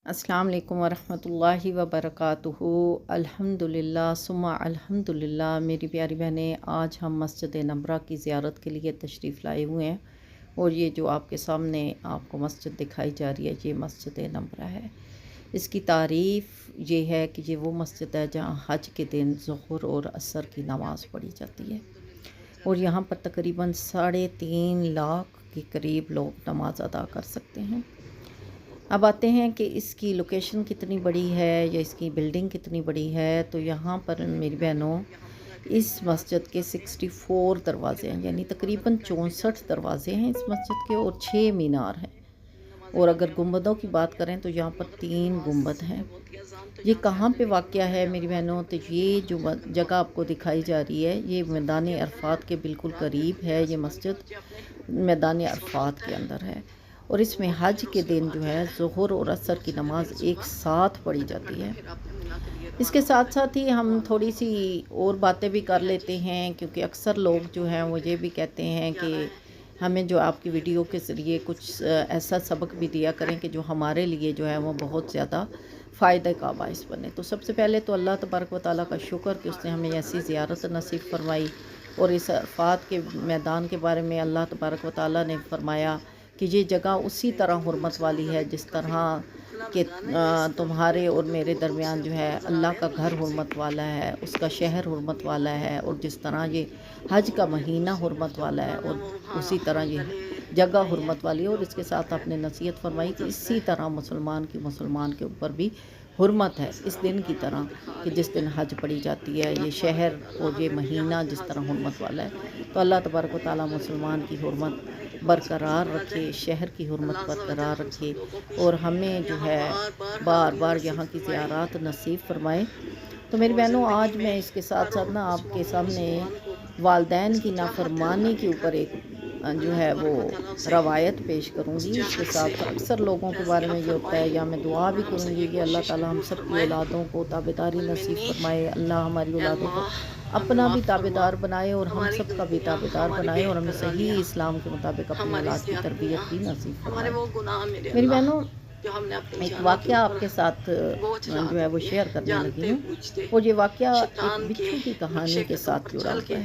अस्सलाम वालेकुम वरहमतुल्लाहि वबरकातुहू। अल्हम्दुलिल्लाह सुम्मा अल्हम्दुलिल्लाह। मेरी प्यारी बहनें, आज हम मस्जिद नबरा की ज़ियारत के लिए तशरीफ़ लाए हुए हैं और ये जो आपके सामने आपको मस्जिद दिखाई जा रही है, ये मस्जिद नबरा है। इसकी तारीफ़ ये है कि ये वो मस्जिद है जहाँ हज के दिन ज़ुहर और असर की नमाज़ पढ़ी जाती है और यहाँ पर तकरीबन 3.5 लाख के करीब लोग नमाज अदा कर सकते हैं। अब आते हैं कि इसकी लोकेशन कितनी बड़ी है या इसकी बिल्डिंग कितनी बड़ी है। तो यहाँ पर मेरी बहनों, इस मस्जिद के 64 दरवाज़े हैं, यानी तकरीबन 64 दरवाज़े हैं इस मस्जिद के और 6 मीनार हैं। और अगर गुंबदों की बात करें तो यहाँ पर 3 गुंबद हैं। ये कहाँ पे वाक़या है मेरी बहनों? तो ये जो जगह आपको दिखाई जा रही है, ये मैदान अरफात के बिल्कुल करीब है। ये मस्जिद मैदान अरफात के अंदर है और इसमें हज के दिन जो है ज़ुहर और असर की नमाज़ एक साथ पढ़ी जाती है। इसके साथ साथ ही हम थोड़ी सी और बातें भी कर लेते हैं, क्योंकि अक्सर लोग जो हैं वो ये भी कहते हैं कि हमें जो आपकी वीडियो के ज़रिए कुछ ऐसा सबक भी दिया करें कि जो हमारे लिए जो है वो बहुत ज़्यादा फ़ायदे का बाइस बने। तो सबसे पहले तो अल्लाह तबारक व तआला का शुक्र कि उसने हमें ऐसी ज़ियारत नसीब फरमाई। और इस अरफात के मैदान के बारे में अल्लाह तबारक व तआला ने फरमाया कि ये जगह उसी तरह हुर्मत वाली है जिस तरह कि तुम्हारे और मेरे दरमियान जो है अल्लाह का घर हुर्मत वाला है, उसका शहर हुर्मत वाला है, और जिस तरह ये हज का महीना हुर्मत वाला है और उसी तरह ये जगह हुर्मत वाली है। और इसके साथ आपने नसीहत फरमाई कि इसी तरह मुसलमान के ऊपर भी हुर्मत है इस दिन की तरह कि जिस दिन हज पढ़ी जाती है। ये शहर और ये महीना जिस तरह हुर्मत वाला है, तो अल्लाह तबारक व तआला मुसलमान की हुर्मत बरकरार रखे, शहर की हुर्मत बरकरार रखे और हमें जो है बार बार यहाँ की ज़ियारत नसीब फरमाए। तो मेरी बहनों, आज मैं इसके साथ साथ ना आपके सामने वालदैन की नाफरमानी के ऊपर एक जो है वो रवायत पेश करूँगी। इसके साथ अक्सर लोगों के बारे में ये होता है, या मैं दुआ भी करूँगी कि अल्लाह ताला हम सब की औलादों को ताबेदारी नसीब फरमाए। अल्लाह हमारी औलादों को अपना भी ताबेदार बनाए और हम सब का भी ताबेदार बनाए और हमें सही इस्लाम के मुताबिक अपनी औलाद की तरबियत भी नसीब फरमाए। मेरी बहनों, एक वाक़या आपके साथ जो है वो शेयर करने लगी हूँ और ये वाक़या एक बिच्छू की कहानी के साथ जुड़ा हुआ है।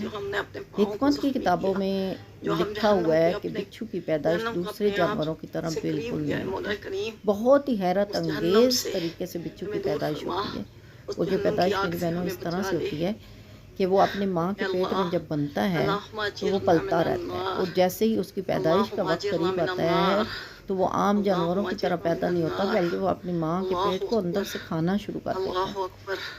हिकमत की किताबों में लिखा हुआ है कि बिच्छू की पैदाइश दूसरे जानवरों की तरह बिल्कुल नहीं, बहुत ही हैरत अंगेज़ तरीके से बिच्छू की पैदाइश होती है। और जो पैदाइश मेरी बहनों इस तरह से होती है कि वो अपनी माँ के पेट में जब बनता है तो वो पलता रहता है, और जैसे ही उसकी पैदाइश का वक्त करीब आता है तो वो आम जानवरों की तरह पैदा नहीं होता, बल्कि वो अपनी माँ के पेट को अंदर से खाना शुरू कर देता है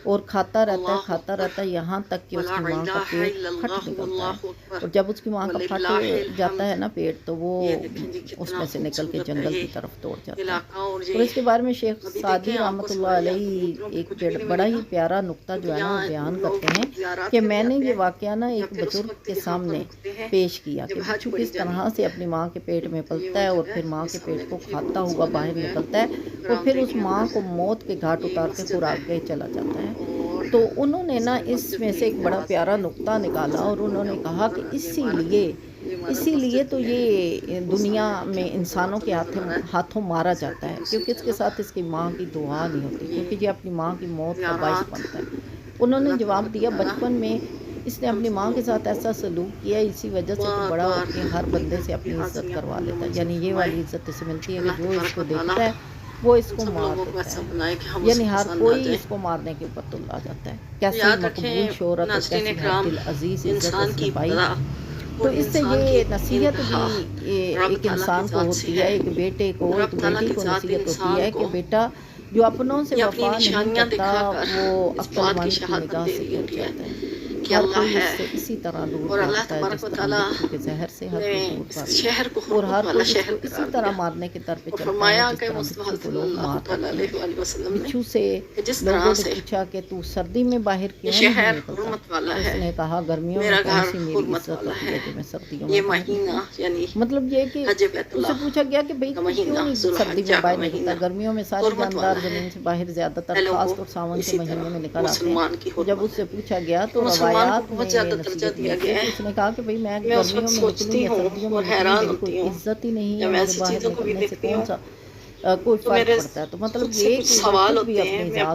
और खाता रहता है यहाँ तक कि उसकी माँ का पेट फट निकलता है। और जब उसकी माँ का फट जाता है ना पेट, तो वो उसमें से निकल के जंगल की तरफ दौड़ जाता है। और इसके बारे में शेख सादी रहमतुल्लाह अलैही एक बड़ा ही प्यारा नुक्ता जो है ना बयान करते हैं कि मैंने ये वाक़या ना एक बुजुर्ग के सामने पेश किया कि बिच्छू किस तरह से अपनी माँ के पेट में पलता है और फिर माँ के पेट को खाता हुआ बाहर निकलता है और फिर उस माँ को मौत के घाट उतार के पूरा आगे चला जाता है। तो उन्होंने ना इसमें से एक बड़ा प्यारा नुक्ता निकाला और उन्होंने कहा कि इसीलिए तो ये दुनिया में इंसानों के हाथों मारा जाता है, क्योंकि इसके साथ इसकी माँ की दुआ नहीं होती, क्योंकि ये अपनी माँ की मौत का बाइस बनता है। उन्होंने जवाब दिया, बचपन में इसने अपनी माँ के साथ ऐसा सलूक किया, इसी वजह से तो बड़ा होकर हर बंदे से अपनी इज्जत करवा लेता है। यानी ये वाली इज्जत इसे मिलती है कि जो इसको देखता है वो इसको मार देता है, यानी हर कोई इसको मारने के ऊपर तुल आ जाता है। कैसी मकबूल शोहरत और कैसी दिल अजीज इज्जत इसने पाई। तो इससे ये नसीहत भी एक इंसान को होती है, एक बेटे को एक बेटी को नसीहत होती है कि बेटा जो अपनों से वफा नहीं करता वो अक्लमंद की निगाह से गिर जाता है। हर कोई इससे इसी तरह दूर भागता है जिस तरह बिच्छू के जहर से हर कोई दूर भागता है, और हर कोई इसको इसी तरह मारने के दर पे चलता है जिस तरह बिच्छू को लोग मारते हैं। बिच्छू से लोगों ने पूछा कि तू सर्दी में बाहर क्यों नहीं निकलता? उसने कहा, गर्मियों में कौन सी मेरी इज्जत होती है जो मैं सर्दियों में। मतलब ये कि उससे पूछा गया कि भाई क्यों नहीं सर्दी में बाहर निकलता? गर्मियों में सारे जानदार जमीन से बाहर ज़्यादातर खासतौर सावन के महीने में निकल आते हैं। जब उससे पूछा गया तो बहुत ज़्यादा दर्जा दिया गया है। उसने कहा कि भाई मैं गर्मियों में निकलूँ या सर्दियों में निकलूँ, कोई इज्जत ही नहीं है, मेरे बाहर निकलने से कौन सा کوئی تو فرق میرے پڑتا ہے، تو مطلب خود سے یہ کچھ کہ ہم سوال خود بھی ہوتے ہیں، اپنی میں ذات